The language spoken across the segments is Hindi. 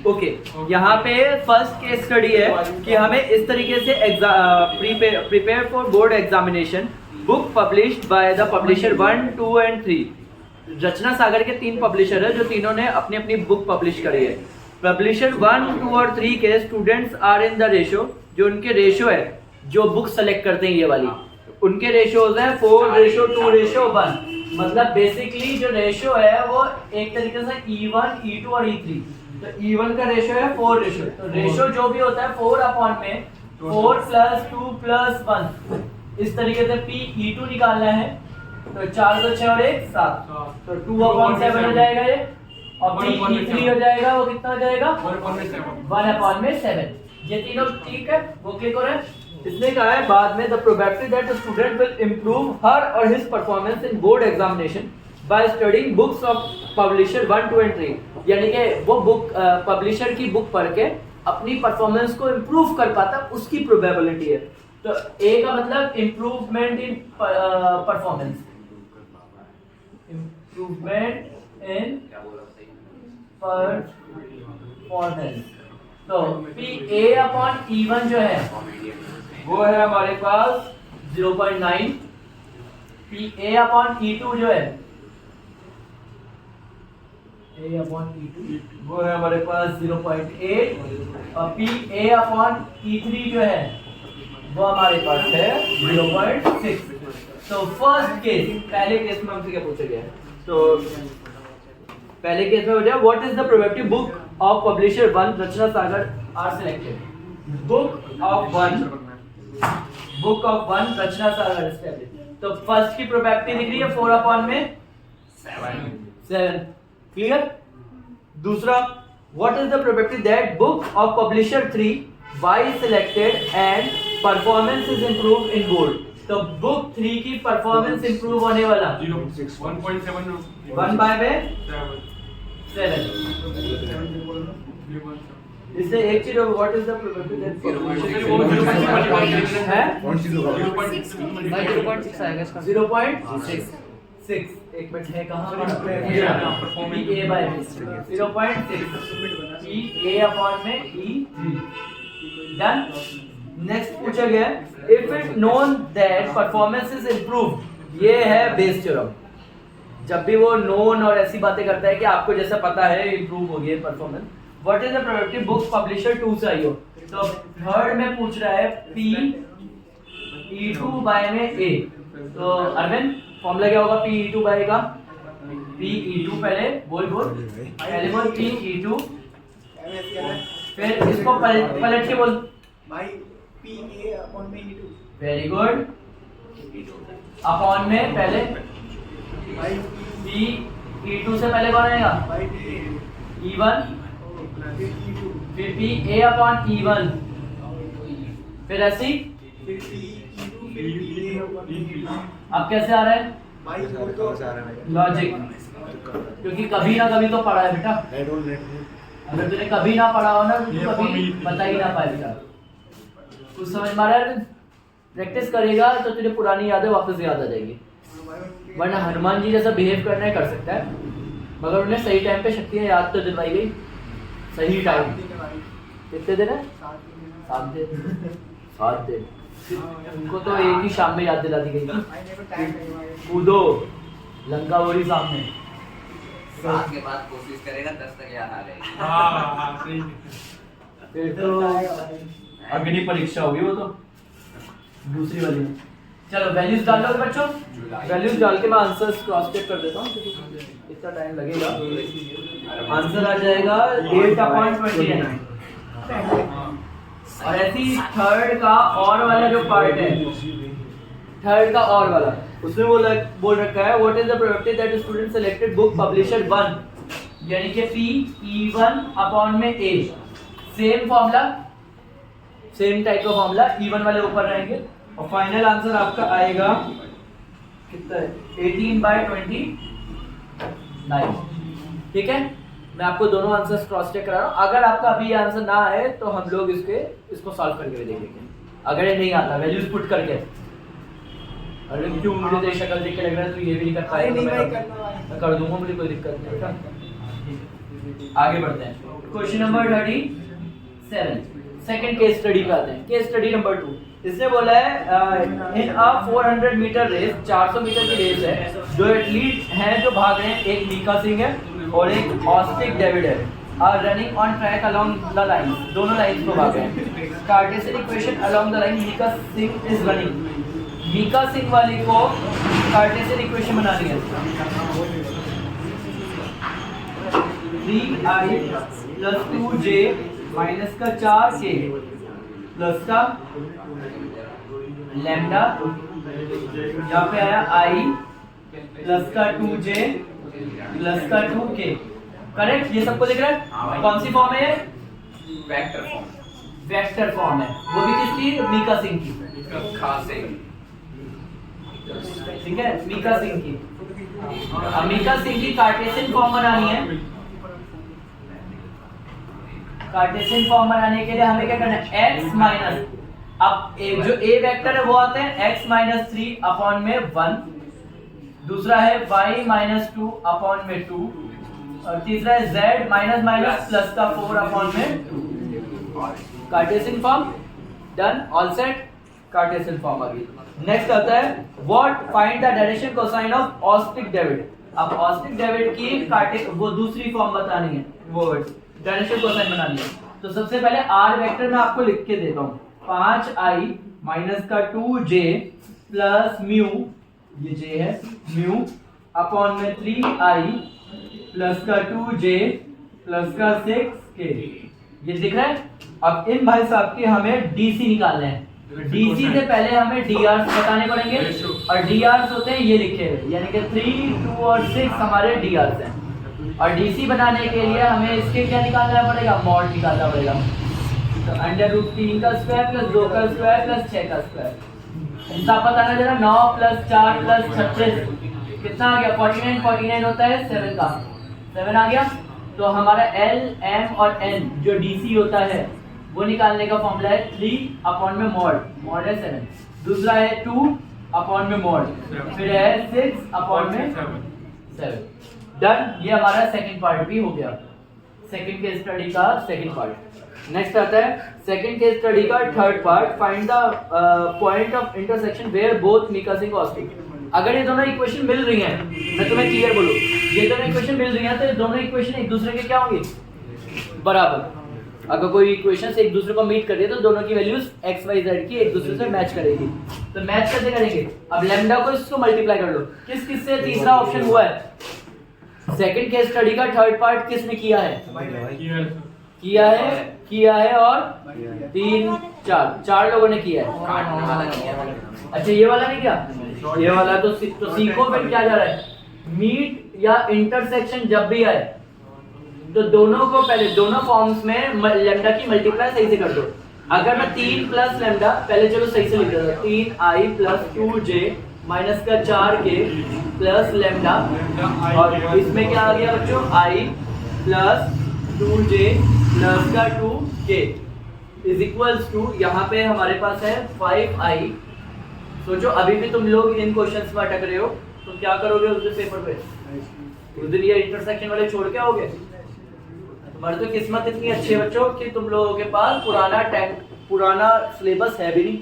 ओके, यहाँ पे फर्स्ट केस स्टडी है कि हमें इस तरीके से prepare for board examination, book published by the publisher 1, 2 and 3। रचना सागर के 3 पब्लिशर है जो तीनों ने अपनी अपनी बुक पब्लिश करी है। पब्लिशर 1, 2 और 3 के students are in the ratio, जो उनके रेशो है, जो बुक सेलेक्ट करते हैं ये वाली, उनके रेशोज है 4:2:1। मतलब बेसिकली जो रेशो है वो एक तरीके से E1, E2 और E3। तो E1 का रेशो है 4 रेशो, तो रेशो जो भी होता है 4 में 4 + 2 + 1, इस तरीके से PE2 निकालना है। तो 4 2 6 और 1 7, तो 2/7 हो जाएगा ये, और PE3 हो जाएगा, वो कितना हो जाएगा 1/7। ये तीनों ठीक है, वो क्लिक हो रहा है। इसने कहा है बाद में the probability that student will improve her और his performance in board examination by studying books of publisher 1, 2 and 3, यानी कि वो बुक पब्लिशर की बुक पढ़ के अपनी परफॉर्मेंस को इम्प्रूव कर पाता, उसकी प्रोबेबिलिटी है। तो ए का मतलब improvement in performance, improvement in performance. तो PA/E1 जो है वो है हमारे पास 0.9, PA/E2 जो है A/E2 वो है हमारे पास 0.8, और PA/E3 जो है वो हमारे पास है 0.6। तो फर्स्ट केस, पहले केस में हमसे क्या पूछा गया है, तो पहले केस में हो जाए what is the probability book of publisher 1 Rachna Sagar are selected. Book of 1 Rachna Sagar establish. तो फर्स्ट की प्रोबेबिलिटी दिख रही है 4 में 7। क्लियर। दूसरा, what is the probability that book of publisher 3 Y selected and performance is improved in board. तो बुक 3 की परफॉर्मेंस इंप्रूव होने वाला 1.7 1/7। इससे एक चीज, what is the probability that है 0.6 आएगा इसका 0.6। एक मिनट है कहां पर A/B 0.6 PA/में E3। डन। नेक्स्ट पूछा गया if it known that performance is improved. ये है बेस थ्योरम। जब भी वो नोन और ऐसी बातें करता है कि आपको जैसा पता है इंप्रूव हो गई है performance, what is the probability book publisher 2 से आई हो। तो थर्ड में पूछ रहा है PE2 में A। तो अरविंद फॉर्मूला क्या होगा PE2 का? PE2 पहले बोल PE2, फिर इसको पलट के बोल भाई PA/E2। Very good. अपॉन में पहले भाई PE2 से पहले कौन आएगा? भाई E1, E2, फिर PA/E1, फिर ऐसी। फिर PE2, फिर PA/E3। अब कैसे आ रहा है? भाई वो तो लॉजिक, क्योंकि कभी ना कभी तो पढ़ा है बेटा। अगर तूने कभी ना पढ़ा हो ना तो तू कभी बता ही ना पाएगा। कुछ समझ में आ रहा है? प्रैक्टिस करेगा तो तुझे पुरानी यादें वापस याद आ जाएगी। वरना हनुमान जी जैसा बिहेव करना है कर सकता है, मगर उन्हें सही टाइम पे शक्तियाँ याद तो दिलवाई गई। सही टाइम कितने दिन है? 7 दिन। उनको तो एक ही शाम में याद दिला दी गई। कूदो लंकावरी सामने। 7 के बाद कोशिश करेगा 10 तक याद आ जाएगी। हाँ सही। फिर तो अग्नि परीक्षा होगी वो तो दूसरी वाली में। चलो वैल्यूज डाल लो बच्चों। वैल्यूज डाल के मैं आंसर्स क्रॉस चेक कर देता हूँ क्योंकि इतना टाइम लगेगा। आंसर आ जाएगा 8/29। और ऐसी थर्ड का और वाला जो पार्ट है, थर्ड का और वाला, उसमें बोल रखा है what is the probability that student selected book publisher 1, यानी कि PE1 में A। Same formula, same type का फॉर्मूला, E1 वाले ऊपर रहेंगे और फाइनल आंसर आपका आएगा कितना है? 18/29। ठीक है, मैं आपको दोनों आंसर्स क्रॉस चेक करा रहा हूँ। अगर आपका अभी आंसर ना आए तो हम लोग इसको सॉल्व करके भी देखेंगे। अगर ये नहीं आता वैल्यूज पुट करके, अरे क्यों मुझे तेरी शक्ल देख के लग रहा है तू ये भी नहीं कर पाएगा, मैं कर दूंगा, मुझे कोई दिक्कत नहीं बेटा। आगे बढ़ते हैं। Question number 37, second case study पे आते हैं। केस स्टडी नंबर 2, इसने बोला है इन अ 400 मीटर रेस, 400 मीटर की रेस है, जो एथलीट हैं जो भाग रहे हैं, एक मीका सिंह है और एक ऑस्टिक डेविड है, are running on track along the line, दोनों लाइंस को भाग रहे हैं। Cartesian equation along the line Mika Singh is running, Mika Singh वाली को कार्टेशियन इक्वेशन बनानी है। 3i प्लस 2j माइनस का 4k प्लस का लैम्डा, यहाँ पे आया i प्लस का 2j प्लस का 2k, करेक्ट? ये सबको दिख रहा है? कौन सी फॉर्म है ये? वेक्टर फॉर्म, वेक्टर फॉर्म है, वो भी किसकी? मीका सिंह की, खास सिंह। ठीक है, मीका सिंह की। अब मीका सिंह की कार्टेशियन फॉर्म बनानी है। कार्टेशियन फॉर्म बनाने के लिए हमें क्या करना है? x माइनस, अब जो a वेक्टर है वो आते हैं x माइनस 3 अपॉन में 1, दूसरा है y माइनस 2 अपॉन में 2, और तीसरा है z माइनस माइनस प्लस का 4 अपॉन में 2। Cartesian form done, all set, Cartesian form आ गई। नेक्स्ट आता है what, find the direction cosine of ऑस्टिक डेविड। अब ऑस्टिक डेविड की वो दूसरी फॉर्म बतानी है, वो डायरेक्शन कोसाइन बनानी है। तो सबसे पहले r वेक्टर मैं आपको लिख के देता हूँ, 5i माइनस का 2j प्लस म्यू, ये j है, म्यू अपॉन में 3i प्लस का 2j प्लस का 6k, ये दिख रहा है। अब इन भाई साहब के हमें डीसी निकालने हैं, डीसी से पहले हमें डीआर बताने पड़ेंगे, और डीआर होते हैं ये लिखे हुए, यानी कि 3, 2 और 6 हमारे डीआर हैं। और डीसी बनाने के लिए हमें इसके क्या निकालना पड़ेगा? मॉड निकालना पड़ेगा। तो अंडर रूट 3 का स्क्वायर प्लस 2 का स्क्वायर प्लस 6 का स्क्वायर, हिसाब बताना जरा। 9 प्लस 4 प्लस 36 कितना आ गया? 49, 49 होता है 7 का, 7 आ गया। तो हमारा एल, एम और एन जो डीसी होता है वो निकालने का फॉर्मूला है 3 अपॉन में मॉड, मॉड है 7, दूसरा है 2 अपॉन में मॉड, फिर है 6 अपॉन में 7। डन, ये हमारा सेकंड पार्ट भी हो गया, सेकंड केस स्टडी का सेकंड पार्ट। नेक्स्ट आता है सेकंड केस स्टडी का third part, find the point of intersection where both मीका सिंह ऑस्टिक। अगर ये दोनों इक्वेशन मिल रही हैं, मैं तुम्हें क्लियर बोलूं, ये दोनों इक्वेशन मिल रही हैं तो ये दोनों इक्वेशन एक दूसरे के क्या होंगे? बराबर। अगर कोई इक्वेशन एक दूसरे को मीट कर रही है तो दोनों की वैल्यूज x y z की एक दूसरे से मैच करेगी। तो मैच कैसे करेंगे? अब लैम्डा को इसको मल्टीप्लाई कर लो, किस किस से? तीसरा ऑप्शन हुआ है। सेकंड केस स्टडी का थर्ड पार्ट किसने किया है? किया है और 3, 4 लोगों ने किया है। काटने वाला किया है। अच्छा, ये वाला नहीं किया? ये वाला तो सीखो फिर क्या जा रहा है। मीट या इंटरसेक्शन जब भी आए तो दोनों को पहले दोनों फॉर्म्स में लैम्डा की मल्टीप्लाई सही से कर दो। अगर मैं 3 प्लस लैम्डा, पहले चलो सही से लिख देता हूं, 3i प्लस 2j माइनस का 4k प्लस लैम्डा, और इसमें क्या आ गया बच्चों? i प्लस 2j प्लस का 2k इज इक्वल्स टू, यहाँ पे हमारे पास है 5i। सोचो अभी भी तुम लोग इन क्वेश्चंस में अटक रहे हो, तो क्या करोगे उस दिन पेपर पे? उस दिन ये इंटरसेक्शन वाले छोड़ के आओगे? तुम्हारी तो किस्मत इतनी अच्छी है बच्चों कि तुम लोगों के पास पुराना सिलेबस है भी नहीं।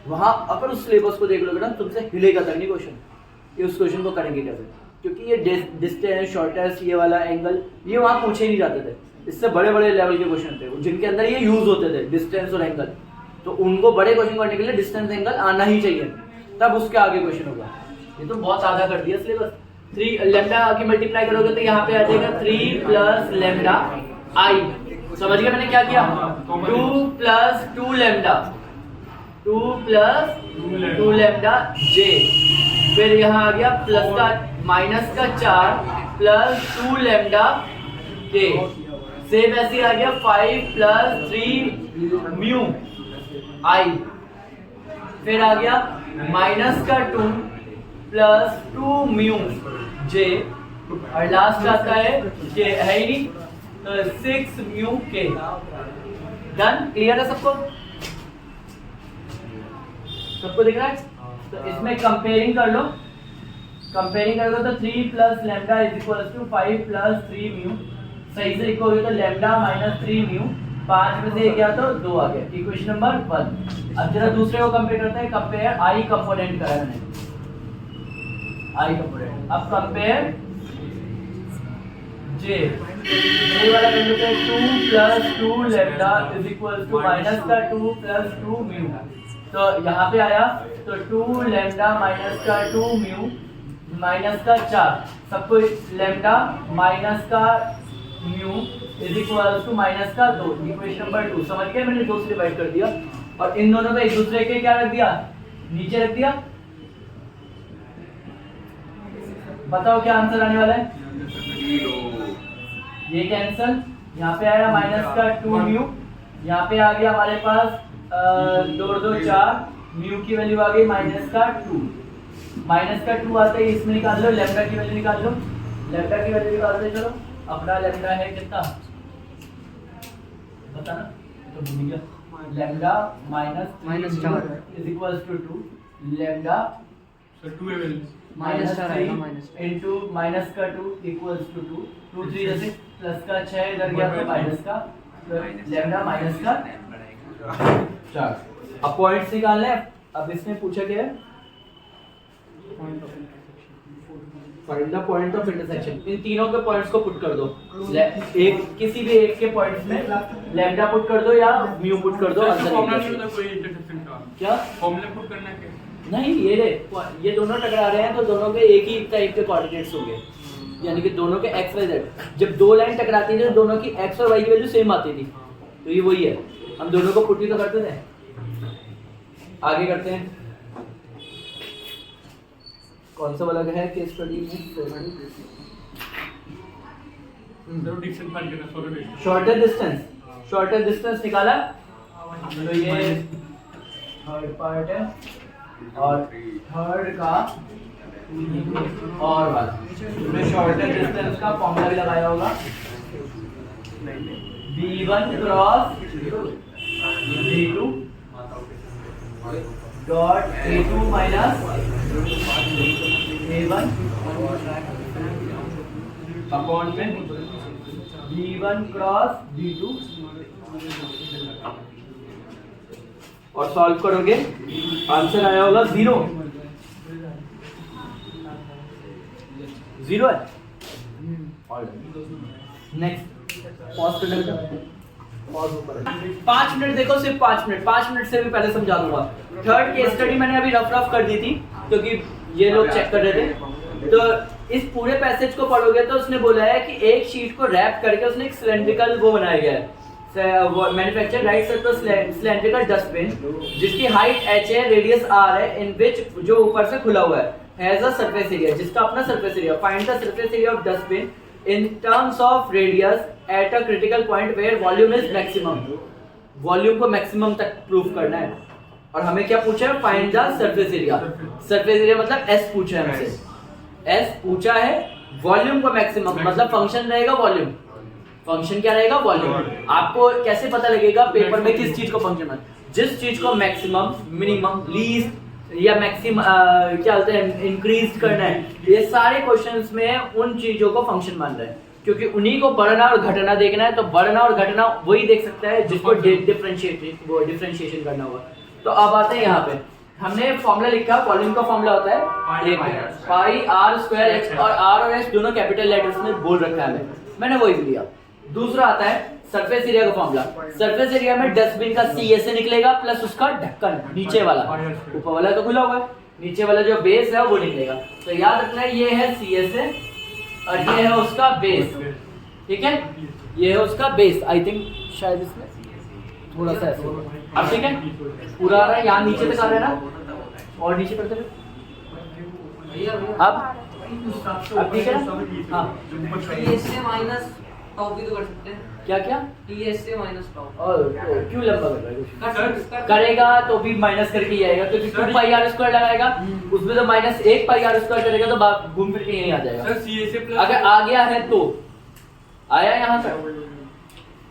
वहाँ अगर उस सिलेबस को देख लोगे ना, तुमसे हिलेगा तक नहीं क्वेश्चन, ये उस क्वेश्चन को करेंगे कैसे? क्योंकि ये डिस्टेंस, शॉर्टेस्ट, ये वाला एंगल, ये वहाँ पूछे नहीं जाते थे। इससे बड़े बड़े लेवल के क्वेश्चन थे जिनके अंदर ये यूज होते थे, डिस्टेंस और एंगल। तो उनको बड़े क्वेश्चन करने के लिए डिस्टेंस एंगल आना ही चाहिए, तब उसके आगे क्वेश्चन होगा। ये तो बहुत आधा कर दिया सिलेबस। 3 लैम्डा की मल्टीप्लाई करोगे तो यहाँ पे आ जाएगा 3 प्लस लैम्डा आई। समझ गए मैंने क्या किया? 2 प्लस 2 लैम्डा, 2 प्लस 2 लैम्डा जे, फिर यहाँ आ गया प्लस का माइनस का 4 प्लस 2 लैम्डा के, सेम ऐसे आ गया 5 प्लस 3 म्यू आई, फिर आ गया माइनस का 2 प्लस 2 म्यू जे, और लास्ट आता है के है ही नहीं तो 6 म्यू के। डन, क्लियर है सबको? सबको दिख रहा है? तो इसमें कंपेयरिंग कर लो, कंपेयरिंग करोगे तो 3 plus lambda is equal to 5 plus 3 mu, सही से लिखोगे तो लैम्डा माइनस 3 म्यू, 5 में से 1 गया तो 2 आ गया। Equation number 1। अब जरा दूसरे को कंपेयर करते हैं, कंपेयर आई कंपोनेंट करा है मैंने, आई कंपोनेंट। अब कंपेयर जे वाला कर लेते हैं 2 plus 2 lambda is equal to minus का 2 प्लस 2 म्यू, तो यहाँ पे आया तो 2 लैम्डा माइनस का 2 म्यू माइनस का 4, सबको लैम्डा माइनस का mu is equal to minus का 2, इक्वेशन नंबर 2। समझ गए, मैंने 2 से डिवाइड कर दिया और इन दोनों को एक दूसरे के क्या रख दिया, नीचे रख दिया। बताओ क्या आंसर आने वाला है, ये कैंसल, यहाँ पे आया माइनस का 2 म्यू, यहाँ पे आ गया हमारे पास 2 2 4 म्यू की वैल्यू आ गई माइनस का 2, माइनस का 2 आता है इसमें निकाल लो, लैम्डा की वैल्यू निकाल लो, लैम्डा की वैल्यू निकाल दो। चलो अपना लैम्डा है कितना बताना, तो भूल गया, lambda minus 4 is equal to 2 lambda सर 2 एवल माइनस 3 इनटू माइनस का 2 इक्वल्स टू 2 2 3 जैसे प्लस का 6 इधर गया तो माइनस का, तो लैम्डा माइनस का 4। अब पॉइंट्स निकालने हैं। अब इसमें पूछा क्या है, find the point of intersection. इन तीनों के पॉइंट्स को पुट कर दो, एक किसी भी एक के पॉइंट्स में लैम्डा पुट कर दो या म्यू पुट कर दो, आंसर फॉर्मूला नहीं निकलेगा। होता कोई इंटरसेक्शन का, क्या फॉर्मूला पुट करना है क्या? नहीं, ये दोनों टकरा रहे हैं तो दोनों के एक ही टाइप के कोऑर्डिनेट्स होंगे, यानी कि दोनों के x y z। जब दो लाइन टकराती थी तो दोनों की x और y की वैल्यू सेम आती थी, तो ये वही है, हम दोनों को पुट ही तो करते थे। आगे करते हैं, कौन सा वाला है केस स्टडी में, शॉर्टेस्ट डिस्टेंस निकाला, तो ये थर्ड पार्ट है और थर्ड का और वाला इसमें शॉर्टेस्ट डिस्टेंस का फॉर्मूला भी लगाया होगा, v1 cross v2 dot a2 minus a1 upon में v1 क्रॉस v2 और सॉल्व करोगे आंसर आया होगा 0 है। नेक्स्ट पॉज करने का पॉज ऊपर है। 5 मिनट देखो, सिर्फ 5 मिनट से भी पहले समझा दूंगा। थर्ड केस स्टडी मैंने अभी रफ कर दी थी क्योंकि ये लोग चेक कर रहे थे। तो इस पूरे पैसेज को पढ़ोगे तो उसने बोला है कि एक शीट को रैप करके उसने एक सिलेंड्रिकल वो बनाया गया है, manufacture right circle cylindrical dustbin जिसकी हाइट h है, रेडियस r है, इन विच जो ऊपर से खुला हुआ है हैज अ सरफेस एरिया, जिसका अपना surface area. Find the surface area of dustbin in terms of radius at a critical point where volume is maximum. Volume को मैक्सिमम तक प्रूव करना है और हमें क्या पूछा है, find the surface area. Surface area मतलब s पूछा है हमसे, s पूछा है, वॉल्यूम को मैक्सिमम मतलब फंक्शन रहेगा वॉल्यूम। फंक्शन क्या रहेगा, वॉल्यूम। आपको कैसे पता लगेगा पेपर में किस चीज को फंक्शन है, जिस चीज को मैक्सिमम, मिनिमम, लीस्ट या मैक्सिमम क्या बोलते हैं इंक्रीज करना है, ये सारे क्वेश्चंस में उन चीजों को फंक्शन मान रहे हैं क्योंकि उन्हीं को बढ़ना और घटना देखना है। तो बढ़ना और घटना वही देख सकता है जिसको डिफरेंशिएशन करना होगा। तो अब आते हैं यहाँ पे, हमने फॉर्मूला लिखा, वॉल्यूम का फॉर्मूला होता है पाई आर स्क्वायर एक्स, और आर और एक्स दोनों कैपिटल लेटर्स में बोल रखा है मैंने वही लिया। दूसरा आता है सरफेस एरिया का फॉर्मूला। सरफेस एरिया में डस्टबिन का सी से निकलेगा प्लस उसका ढक्कन नीचे वाला, ऊपर वाला तो खुला हुआ है, नीचे वाला जो बेस है वो निकलेगा। तो याद रखना है ये है सी और ये है उसका बेस, ठीक है, ये है उसका बेस। आई थिंक शायद इसमें थोड़ा सा ऐसे, अब ठीक है पूरा आ रहा है, यहाँ नीचे तक आ रहा है ना, और नीचे करते हुए अब ठीक है ना। हाँ से माइनस टॉप भी तो कर सकते हैं, क्या क्या ts से माइनस टॉप, और क्यों लंबा कर रहा है, कर करेगा तो भी माइनस करके ही आएगा क्योंकि 2 पाई आर स्क्वायर लगाएगा उसमें तो माइनस 1 पाई आर स्क्वायर करेगा तो घूम फिर के यही आ जाएगा। सर सी से प्लस अगर आ गया है तो आया यहाँ तक,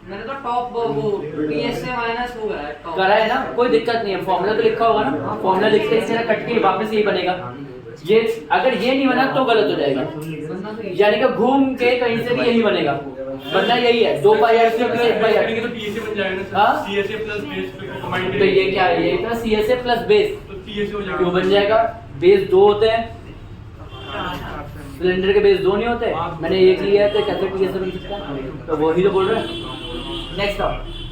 मैंने तो टॉप वो ts से माइनस हो गया टॉप करा है ना, कोई दिक्कत नहीं है। फॉर्मूला तो लिखा होगा ना, फॉर्मूला लिखते ही कट के वापस यही बनेगा। ये अगर ये नहीं बना तो गलत हो जाएगा, यानी कि घूम के कहीं से भी यही बनेगा, बनना यही है 2 pi R square plus 1 pi R. तो पीएसए बन जाएगा ना हाँ? Sir, CSA plus base combined. तो ये क्या है, ये इतना C S A plus base तो पीएसए हो जाएगा। क्यों बन जाएगा, बेस 2 होते हैं, सिलेंडर के बेस 2 नहीं होते, मैंने एक लिया है तो कैसे पीएसए बन सकता है, तो वही तो बोल रहे हैं। नेक्स्ट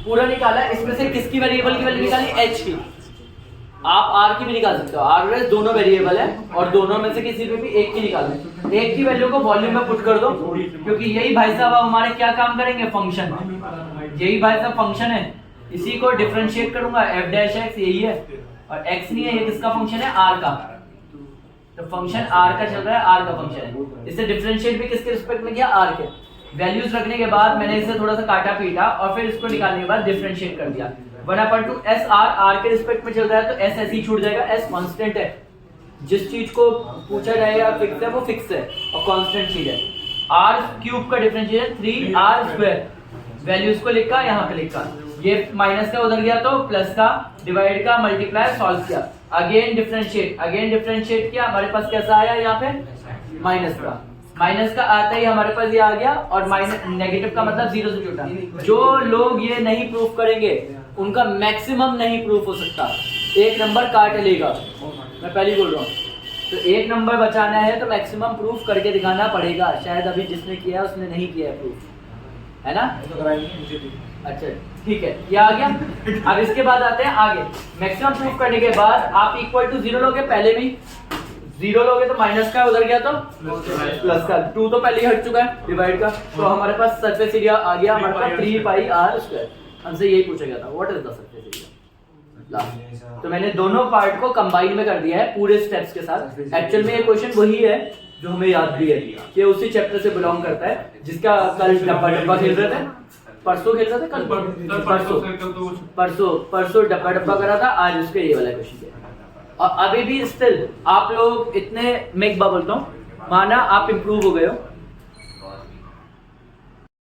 पूरा निकाला, इसमें से किसकी वेरिएबल की वैल्यू निकाली, एच की, आप आर की भी निकाल सकते हो, आर और एस दोनों वेरिएबल है और दोनों में से किसी पे भी एक की निकालो, एक की वैल्यू को वॉल्यूम में पुट कर दो, क्योंकि यही भाई साहब अब हमारे क्या काम करेंगे, फंक्शन, यही भाई साहब फंक्शन है, इसी को डिफरेंशिएट करूंगा, एफ डैश एक्स यही है, और एक्स नहीं है, ये किसका फंक्शन है, आर का, तो फंक्शन आर का चल रहा है, आर का फंक्शन है, इससे डिफरेंशिएट भी किसके रिस्पेक्ट में किया, आर के, वैल्यूज रखने के बाद मैंने इसे थोड़ा सा काटा पीटा और फिर इसको निकालने के बाद डिफरेंशिएट कर दिया, 1/2 एस आर, आर के रिस्पेक्ट में चल रहा है तो एस ऐसे ही छूट जाएगा, एस कांस्टेंट है, जिस चीज को पूछा जाएगा फिक्स है वो फिक्स है और कांस्टेंट चीज है, आर क्यूब का डिफरेंशिएशन 3r स्क्वायर, वैल्यूज को लिखा यहाँ पे लिखा, ये माइनस का उधर गया तो प्लस का, डिवाइड का, मल्टीप्लाई, सॉल्व किया, अगेन डिफरेंशिएट किया, हमारे पास कैसा आया यहाँ पे माइनस का, माइनस का आता ही हमारे पास ये आ गया, और माइनस नेगेटिव का मतलब 0 से छोटा, जो लोग ये नहीं प्रूफ करेंगे उनका मैक्सिमम नहीं प्रूफ हो सकता, एक नंबर काट लेगा, मैं पहले बोल रहा हूँ, तो एक नंबर बचाना है तो मैक्सिमम प्रूफ करके दिखाना पड़ेगा, शायद अभी जिसने किया उसने नहीं किया है प्रूफ, है ना, अच्छा ठीक है, ये आ गया। अब इसके बाद आते हैं आगे, मैक्सिमम प्रूफ करने के बाद आप इक्वल टू 0 लोगे, पहले भी 0 लोगे तो माइनस का उधर गया तो प्लस का, 2 तो पहले ही हट चुका है डिवाइड का, तो हमारे पास सरफेस एरिया आ गया हमारे पास 3 पाई आर स्क्वायर, हमसे यही पूछा गया था what is the surface area, तो मैंने दोनों पार्ट को कंबाइन में कर दिया है पूरे स्टेप्स के साथ, एक्चुअल में ये क्वेश्चन वही है जो हमें याद भी है, ये उसी चैप्टर से बिलोंग करता है जिसका कल डब्बा खेल रहे थे, परसों खेल रहे थे, कल परसों डब्बा करा था, आज उसके ये वाला क्वेश्चन किया, और अभी भी स्टिल आप लोग इतने मैं एक बार बोलता हूँ, माना आप इम्प्रूव हो गए हो,